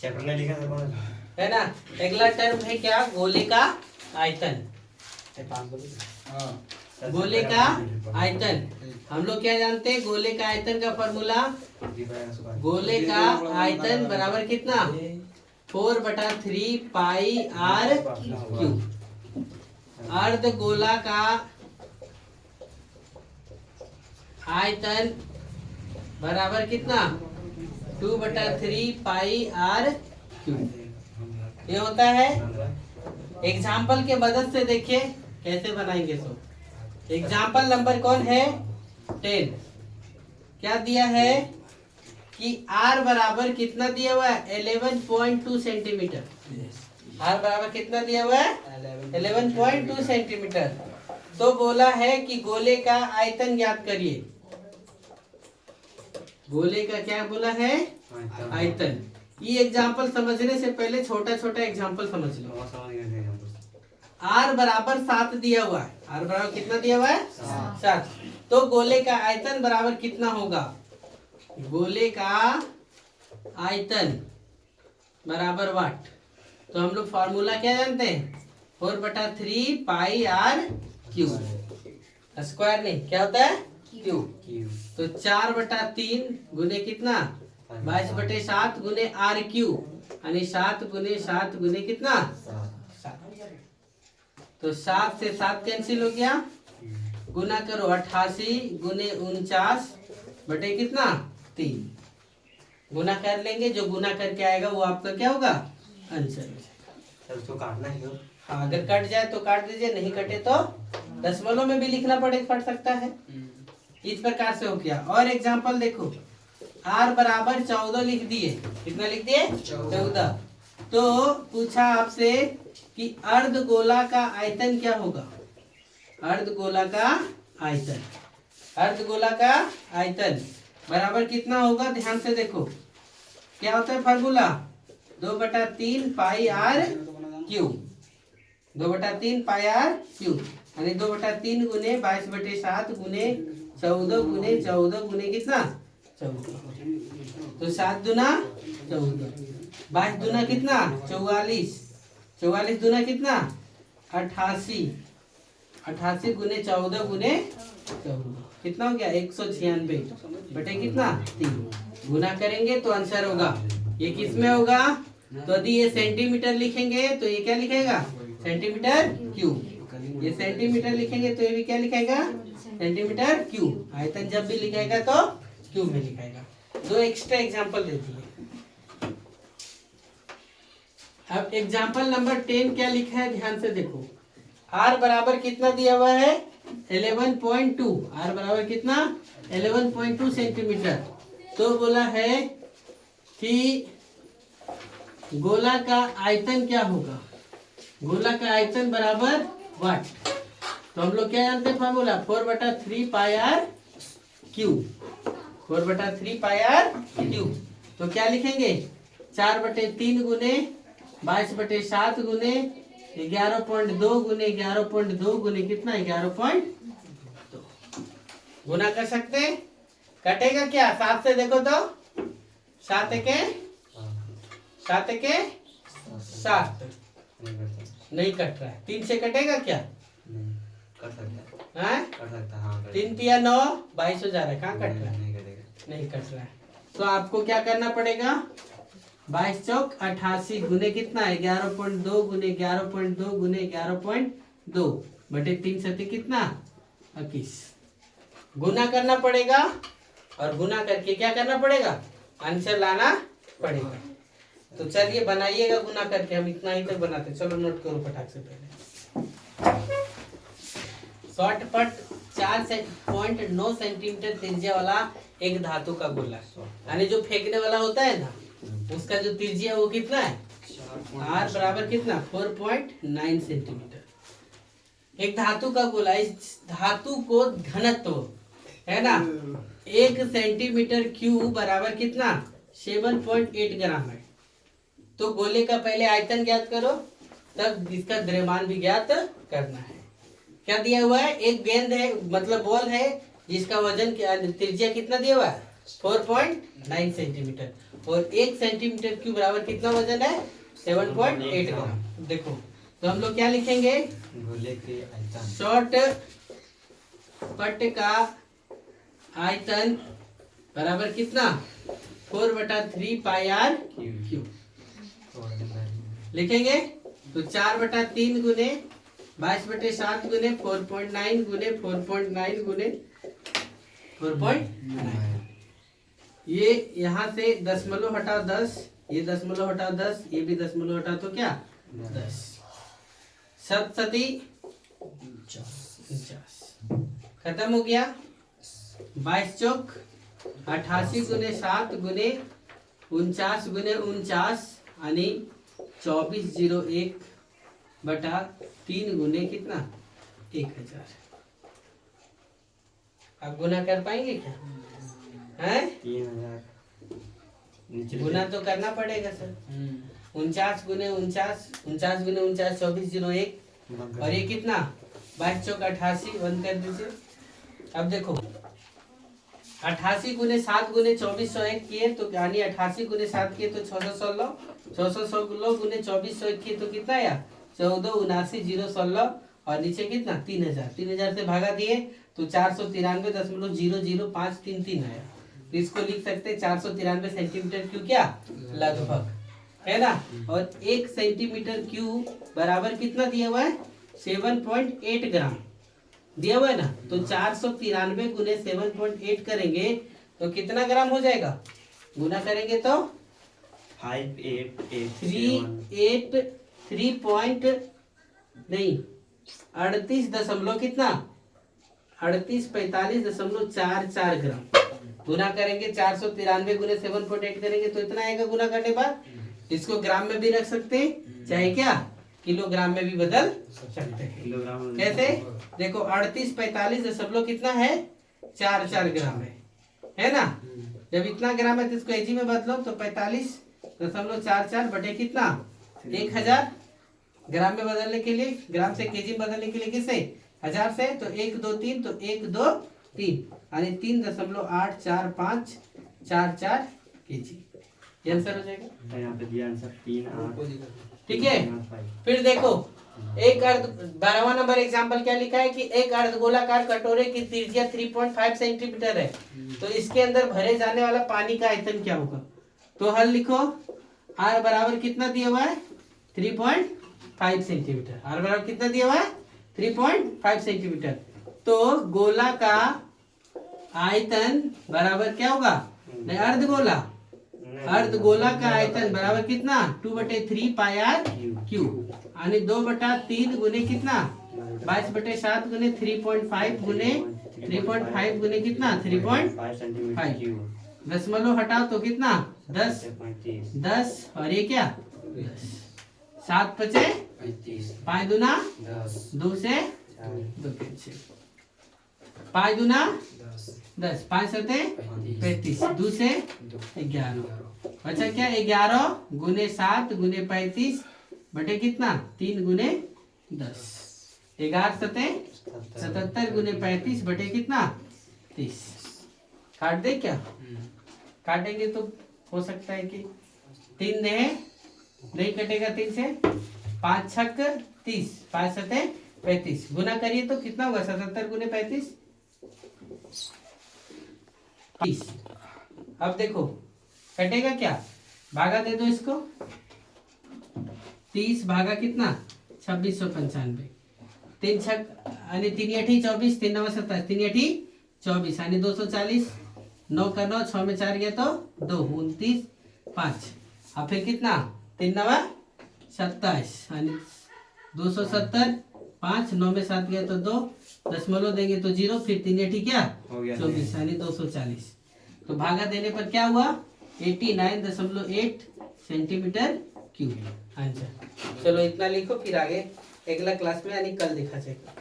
Chapter में लिखा था कौन है ना। अगला टर्म है क्या, गोले का आयतन। गोले का आयतन, हम लोग क्या जानते हैं, गोले का आयतन का फॉर्मूला, गोले का आयतन बराबर कितना, 4/3 पाई आर क्यू। अर्ध गोला का आयतन बराबर कितना, 2/3 पाई आर क्यू। ये होता है। एग्जाम्पल के मदद से देखिए कैसे बनाएंगे। सो एग्जाम्पल नंबर कौन है, 10। क्या दिया है कि r बराबर कितना दिया हुआ है, 11.2 सेंटीमीटर। r बराबर कितना दिया हुआ है, 11.2 सेंटीमीटर। तो बोला है कि गोले का आयतन ज्ञात करिए। गोले का क्या बोला है, आयतन। ये एग्जाम्पल समझने से पहले छोटा छोटा एग्जाम्पल समझ लो। r बराबर 7 दिया हुआ है। r बराबर कितना दिया हुआ है, 7। तो गोले का आयतन बराबर कितना होगा, गोले का आयतन बराबर वाट। तो हम लोग फॉर्मूला क्या जानते हैं, 4/3 पाई आर क्यू। स्क्वायर नहीं, क्या होता है, क्यू। तो 4/3 गुने कितना, 22/7 गुने आर क्यू, यानी 7 गुने 7 गुने कितना, 7। तो 7 से 7 कैंसिल हो गया, गुना करो 88 गुने 49 बटे कितना, 3। गुना कर लेंगे, जो गुना करके आएगा वो आपका क्या होगा, आंसर हो जाएगा। सर उसको काटना है क्यों? हाँ, अगर कट जाए तो काट दीजिए, नहीं कटे तो दशमलव में भी लिखना पड़ सकता है। इस प्रकार से हो गया। और एग्जांपल देखो, r बराबर 14 लिख दिए। कितना लिख दिए, 14। तो पूछा आपसे कि अर्ध गोला का आयतन क्या होगा, अर्ध गोला का आयतन, अर्ध गोला का आयतन बराबर कितना होगा, ध्यान से देखो क्या होता है formula, 2/3 pi r cube. 2/3 pi r cube, यानी 2/3 गुने 22/7 गुने 14 गुने 14 गुने कितना, 14। तो 7 दूना 14, 22 दूना कितना, 44, 44 दूना कितना, 88, 88 गुने 14 गुने 14 कितना हो गया, 196 बटे कितना, 3। गुना करेंगे तो आंसर होगा। ये किस में होगा, तो यदि ये सेंटीमीटर लिखेंगे तो ये क्या लिखेगा, सेंटीमीटर क्यूब। ये सेंटीमीटर लिखेंगे तो ये भी क्या लिखेगा, सेंटीमीटर क्यूब। आयतन जब भी लिखेगा तो क्यूब में लिखेगा। 2 एक्स्ट्रा एग्जांपल दे दिए। अब एग्जांपल नंबर 10 क्या लिखा है, ध्यान से देखो। r बराबर कितना दिया हुआ है, 11.2। r बराबर कितना, 11.2 सेंटीमीटर। तो बोला है कि गोला का आयतन क्या होगा, गोला का आयतन बराबर वाट। तो हम लोग क्या जानते हैं formula, 4/3 pi r cube. 4/3 pi r cube. तो क्या लिखेंगे, 4/3 गुने 22/7 गुने 11.2 गुने 11.2 गुने कितना, 11.2। गुना कर सकते हैं, कटेगा क्या, 7 से देखो तो 7 के 7 के 7 नहीं कट रहा है। 3 से कटेगा क्या, कर सकता है, कर सकता हाँ 3 तिया 9, 22 हो जा रहा है, कहाँ कट रहा है, नहीं करेगा। नहीं कट रहा है। तो आपको क्या करना पड़ेगा, 22 चौक 88 गुने कितना है, 11.2 गुने 11.2 गुने 11.2 बटे 3 सती कितना, 21। गुना करना पड़ेगा और गुना करके क्या करना पड़ेगा, आंसर लाना पड़ेगा। तो चलिए बनाइएगा गुना करके, हम इतना ही तक बनाते। चलो नोट करो फटाक से पहले। शॉर्टकट 4.9 सेंटीमीटर त्रिज्या वाला एक धातु का गोला, यानी जो फेंकने वाला होता है ना, उसका जो त्रिज्या वो कितना है, r बराबर कितना, 4.9 सेंटीमीटर। एक धातु का गोला, इस धातु को घनत्व है ना 1 सेंटीमीटर क्यूब बराबर कितना, 7.8 ग्राम है। तो गोले का पहले आयतन ज्ञात करो, तब इसका द्रव्यमान भी ज्ञात करना है। क्या दिया हुआ है, एक गेंद है, मतलब बॉल है, जिसका वजन त्रिज्या कितना दिया हुआ है, 4.9 सेंटीमीटर। और 1 सेंटीमीटर क्यूब बराबर कितना वजन है? 7.8 ग्राम। देखो तो हम लोग क्या लिखेंगे? गोले के आयतन। शॉर्ट पट का आयतन बराबर कितना? 4/3 पाई आर क्यूब लिखेंगे। तो 4/3 गुने 22/7 गुने 4.9 गुने 4.9 गुने 4.9। ये यहाँ से दशमलव हटाओ 10, ये दशमलव हटाओ 10, ये भी दशमलव हटाओ तो क्या 10। 7×7 49 खत्म हो गया। 22 चौक 88 गुने 7 गुने 49 गुने 49 यानी 2401/3 गुने कितना 1000। आप गुना कर पाएंगे क्या? हैं 3000 गुना तो करना पड़ेगा सर। 49 गुने 49 49 गुने 49 2401 और ये कितना 22 चौक 88 बंद कर दीजिए। अब देखो 88 गुने 7 गुने 2401 किए तो यानी 88 गुने 7 किए तो 616 616 गुने 2401 किए तो कितना आया 1479,016 और नीचे कितना 3000 3000 से भागा दिए तो 493.00533 आया। तो इसको लिख सकते हैं 493 सेंटीमीटर क्यूब क्या लगभग, है ना। और 1 सेंटीमीटर क्यूब बराबर कितना दिया हुआ है 7.8 ग्राम दिया हुआ है ना। तो 493 गुने 7.8 करेंगे तो कितना ग्राम हो जाएगा? गुना करेंगे तो 3 पॉइंट नहीं 38 दशमलव कितना 3845.44 ग्राम। गुना करेंगे 493 गुने 7.8 करेंगे तो इतना आएगा। गुना करने बाद इसको ग्राम में भी रख सकते हैं चाहे क्या किलोग्राम में भी बदल सकते हैं। कैसे? देखो 3845 दशमलव कितना है 44 ग्राम है ना। जब इतना ग्राम है तो इसको एजी में बदलो तो 45.44 बटे कितना 1000। ग्राम में बदलने के लिए ग्राम से केजी में बदलने के लिए किससे 1000 से तो 1 2 3 तो 1 2 3 यानी 3.8454 केजी। ये आंसर हो जाएगा। यहाँ पे दिया आंसर 3 8। ठीक है। फिर देखो एक अर्ध 12वां नंबर एग्जांपल क्या लिखा है कि एक अर्धगोलाकार कटोरे की त्रिज्या 3.5 सेंटीमीटर है तो इसके अंदर भरे जाने वाला पानी का आयतन क्या होगा? तो हल लिखो। आर बराबर कितना दिया हुआ है 3.5 सेंटीमीटर। आर बराबर कितना दिया हुआ है 3.5 सेंटीमीटर। तो गोला का आयतन बराबर क्या होगा नहीं अर्धगोला अर्धगोला का आयतन बराबर कितना 2/3 पाई आर क्यूब यानी 2/3 गुने कितना 22/7 गुने 3.5 गुने 3.5 गुने कितना 3.5 दशमलव हटाओ तो कितना 10 और ये क्या 7 × 5 दूना 2 से 2 5 दूना 10 5 7 35 2 से 11 अच्छा क्या 11 गुने 7 गुने 35 बटे कितना 3 गुने 10 11 7 77 गुने 35 बटे कितना 30। काट दे क्या? काटेंगे तो हो सकता है कि 3 दे नहीं कटेगा 3 से 5 छक 30 5 7 35 गुना करिए तो कितना होगा 77 गुने 35 30। अब देखो कटेगा क्या भागा दे दो इसको 30 भागा कितना 2695 3 छक यानी 3 8 24 3 9 27 3 8 24 यानी 240 9 का 9 6 में 4 गया तो 2 29 5 और फिर कितना 3 9 27 यानी 270 5 9 में 7 गया तो 2 दशमलव देंगे तो 0 फिर 3 8 क्या 24 यानी 240। तो भागा देने पर क्या हुआ 89.8 सेंटीमीटर क्यूब आंसर। चलो इतना लिखो फिर आगे अगला क्लास में यानी कल देखा जाएगा।